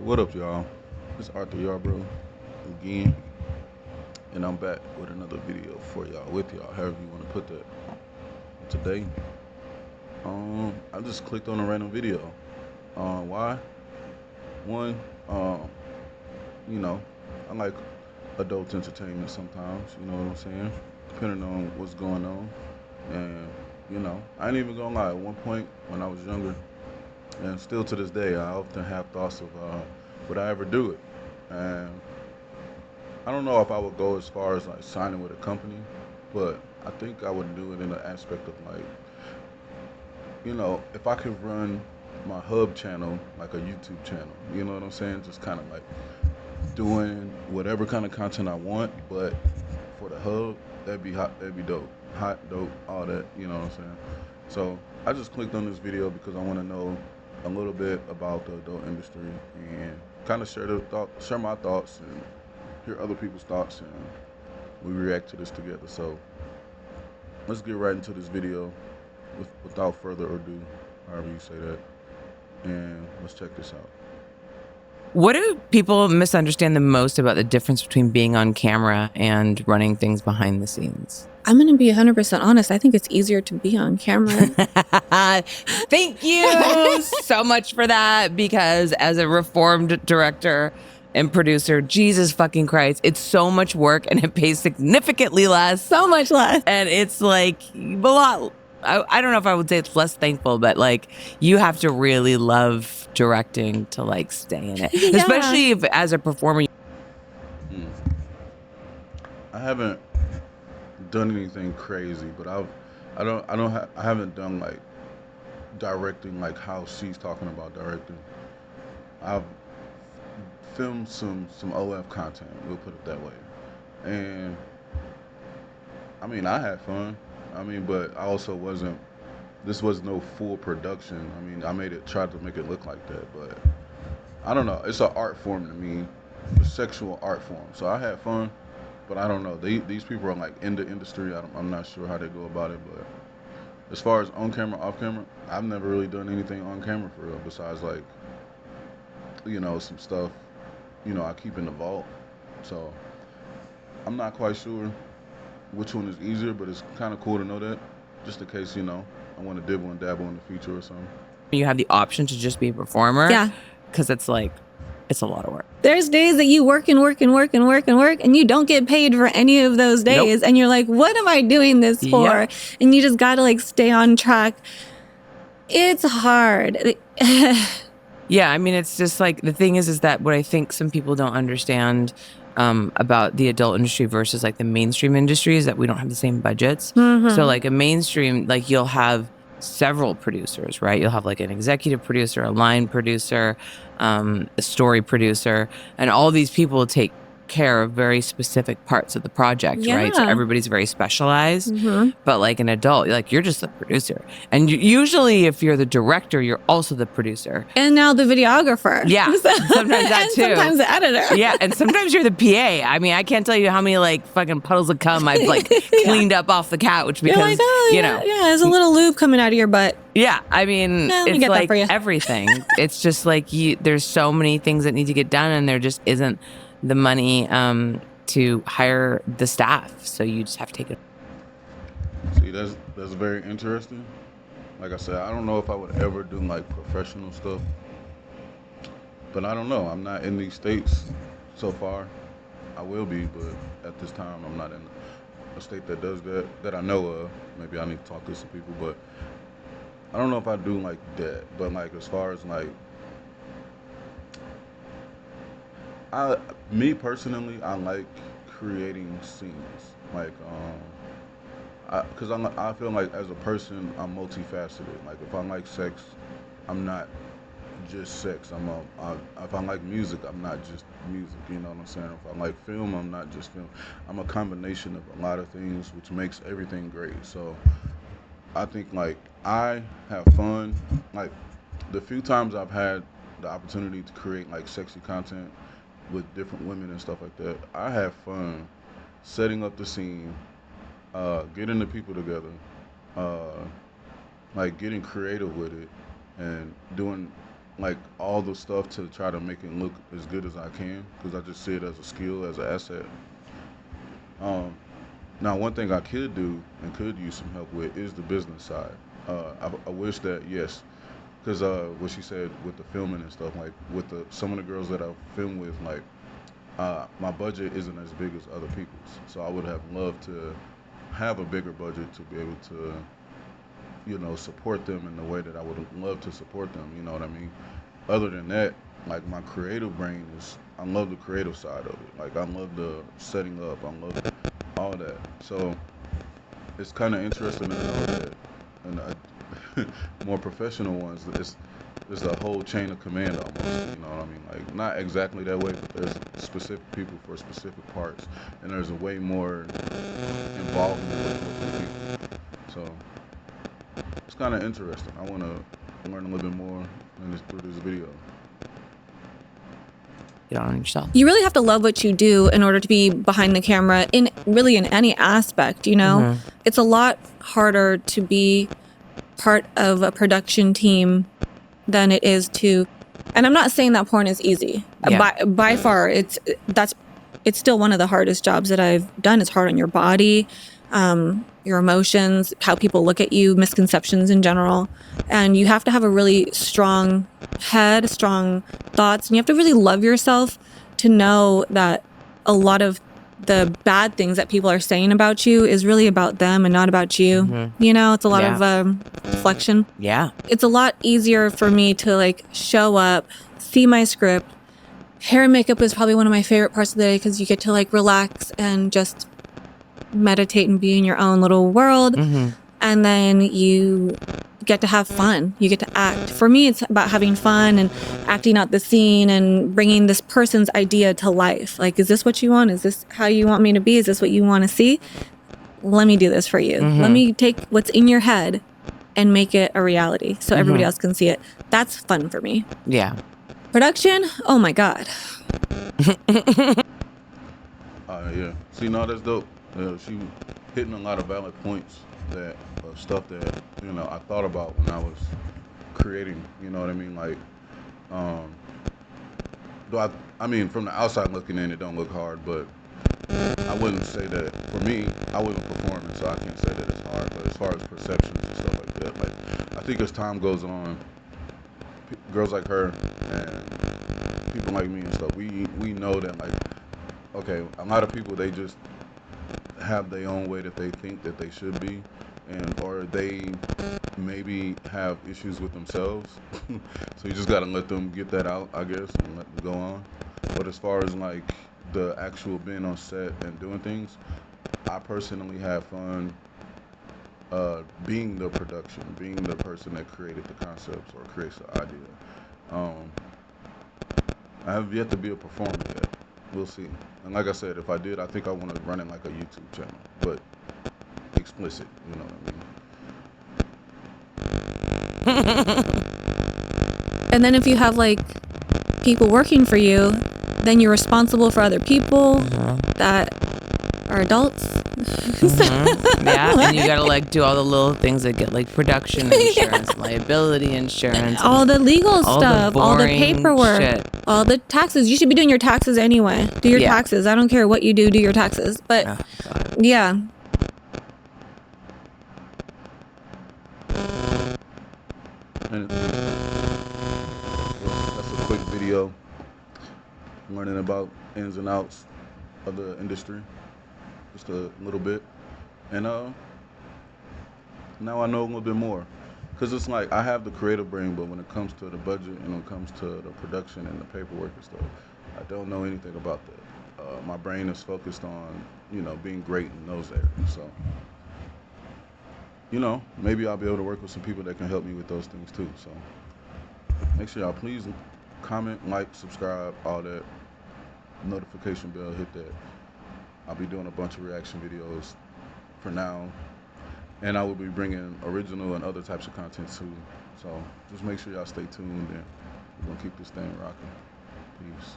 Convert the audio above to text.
What up, y'all? It's Arthur Yarbrough again, and I'm back with another video for y'all, with y'all, however you want to put that. Today, I just clicked on a random video. Why? One, you know, I like adult entertainment sometimes. You know what I'm saying? Depending on what's going on, and I ain't even gonna lie. At one point, when I was younger, and still to this day, I often have thoughts of would I ever do it? And I don't know if I would go as far as like signing with a company, but I think I would do it in the aspect of like, if I could run my hub channel like a YouTube channel, you know what I'm saying? Just kind of like doing whatever kind of content I want, but for the hub, that'd be hot, that'd be dope. Hot, dope, all that, you know what I'm saying? So I just clicked on this video because I want to know a little bit about the adult industry and kind of share my thoughts and hear other people's thoughts, and we react to this together. So let's get right into this video without further ado, however you say that, and let's check this out. What do people misunderstand the most about the difference between being on camera and running things behind the scenes? I'm going to be 100% honest. I think it's easier to be on camera. Thank you so much for that, because as a reformed director and producer, Jesus fucking Christ, it's so much work and it pays significantly less. So much less. And it's like a lot. I don't know if I would say it's less thankful, but like you have to really love directing to like stay in it, Yeah. especially if as a performer. I haven't done anything crazy, but I haven't done like directing like how she's talking about directing. I've filmed some OF content, we'll put it that way, and I mean I had fun. I mean, but I also wasn't. This was no full production. I mean, tried to make it look like that, but I don't know. It's an art form to me, a sexual art form. So I had fun, but I don't know. These people are like in the industry. I'm not sure how they go about it, but as far as on camera, off camera, I've never really done anything on camera for real. Besides like, some stuff, I keep in the vault. So I'm not quite sure which one is easier, but it's kind of cool to know that, just in case, I want to dibble and dabble in the future or something. You have the option to just be a performer. Yeah. Because it's like, it's a lot of work. There's days that you work and work and work and work and work, and you don't get paid for any of those days. Nope. And you're like, what am I doing this for? Yep. And you just got to like stay on track. It's hard. Yeah, I mean, it's just like, the thing is that what I think some people don't understand about the adult industry versus like the mainstream industry is that we don't have the same budgets. Mm-hmm. So like a mainstream, like you'll have several producers, right? You'll have like an executive producer, a line producer, a story producer, and all these people take care of very specific parts of the project, right? So Yeah. everybody's very specialized. Mm-hmm. But like an adult, you're just the producer. And usually if you're the director, you're also the producer. And now the videographer. Yeah, sometimes that and too. sometimes the editor. Yeah, and sometimes you're the PA. I mean, I can't tell you how many like fucking puddles of cum I've like cleaned up off the couch because, You're like, oh, yeah, yeah, there's a little lube coming out of your butt. Yeah, I mean, Yeah, let me it's get that like for you. everything. It's just like there's so many things that need to get done, and there just isn't the money to hire the staff. So you just have to take it. See, that's very interesting. Like I said, I don't know if I would ever do like professional stuff, but I don't know. I'm not in these states so far. I will be, but at this time, I'm not in a state that does that I know of. Maybe I need to talk to some people, but I don't know if I do like that. But like as far as like, me personally, I like creating scenes. Like, because I feel like as a person, I'm multifaceted. Like if I like sex, I'm not just sex. If I like music, I'm not just music. You know what I'm saying? If I like film, I'm not just film. I'm a combination of a lot of things, which makes everything great. So I think like I have fun. Like the few times I've had the opportunity to create like sexy content with different women and stuff like that, I have fun setting up the scene, getting the people together, like getting creative with it, and doing like all the stuff to try to make it look as good as I can because I just see it as a skill, as an asset. Um, Now, one thing I could do and could use some help with is the business side. I wish that yes, because what she said with the filming and stuff, like with the some of the girls that I film with, like my budget isn't as big as other people's, so I would have loved to have a bigger budget to be able to, support them in the way that I would love to support them. You know what I mean? Other than that, like my creative brain is, I love the creative side of it. Like I love the setting up, I love all that. So it's kind of interesting to know that, and more professional ones, there's a whole chain of command almost. You know what I mean? Like not exactly that way, but there's specific people for specific parts, and there's a way more involvement with the people. So it's kind of interesting. I want to learn a little bit more through this video. Get on yourself. You really have to love what you do in order to be behind the camera in really in any aspect, you know? Mhm. It's a lot harder to be part of a production team than it is to, and I'm not saying that porn is easy. Yeah. By far, it's still one of the hardest jobs that I've done. It's hard on your body, your emotions, how people look at you, misconceptions in general. And you have to have a really strong head, strong thoughts, and you have to really love yourself to know that a lot of the bad things that people are saying about you is really about them and not about you. Mhm. You know, it's a lot Yeah. of reflection. Yeah. It's a lot easier for me to like show up, see my script. Hair and makeup is probably one of my favorite parts of the day because you get to like relax and just meditate and be in your own little world. Hmm. And then you get to have fun. You get to act. For me, it's about having fun and acting out the scene and bringing this person's idea to life. Like, is this what you want? Is this how you want me to be? Is this what you want to see? Let me do this for you. Mhm. Let me take what's in your head and make it a reality so everybody Mhm. else can see it. That's fun for me. Yeah. Production, oh my God. Yeah. See, no, that's dope. She hitting a lot of valid points that of stuff that I thought about when I was creating. You know what I mean? Like, um, though I mean, from the outside looking in, it don't look hard, but I wouldn't say that. For me, I wasn't performing, so I can't say that it's hard. But as far as perceptions and stuff like that, like I think as time goes on, girls like her and people like me and stuff, we know that like, okay, a lot of people they just have their own way that they think that they should be, and or they maybe have issues with themselves. So you just gotta let them get that out, I guess, and let them go on. But as far as like the actual being on set and doing things, I personally have fun being the production, being the person that created the concepts or creates the idea. Um, I have yet to be a performer yet. We'll see. And like I said, if I did, I think I want to run it like a YouTube channel, but explicit. You know what I mean? And then if you have like people working for you, then you're responsible for other people that are adults. Mhm. Yeah, and you gotta like do all the little things that get like production insurance, liability insurance, All the legal all the stuff, all the boring paperwork, shit. all the taxes. You should be doing your taxes anyway. Do your Yeah. taxes. I don't care what you do your taxes. But Oh, God. yeah. And that's a quick video learning about ins and outs of the industry, just a little bit. And now I know a little bit more. Cause it's like I have the creative brain, but when it comes to the budget and when it comes to the production and the paperwork and stuff, I don't know anything about that. My brain is focused on being great in those areas. So maybe I'll be able to work with some people that can help me with those things too. So make sure y'all please comment, like, subscribe, all that. Notification bell, hit that. I'll be doing a bunch of reaction videos for now. And I will be bringing original and other types of content too. So just make sure y'all stay tuned and we're going to keep this thing rocking. Peace.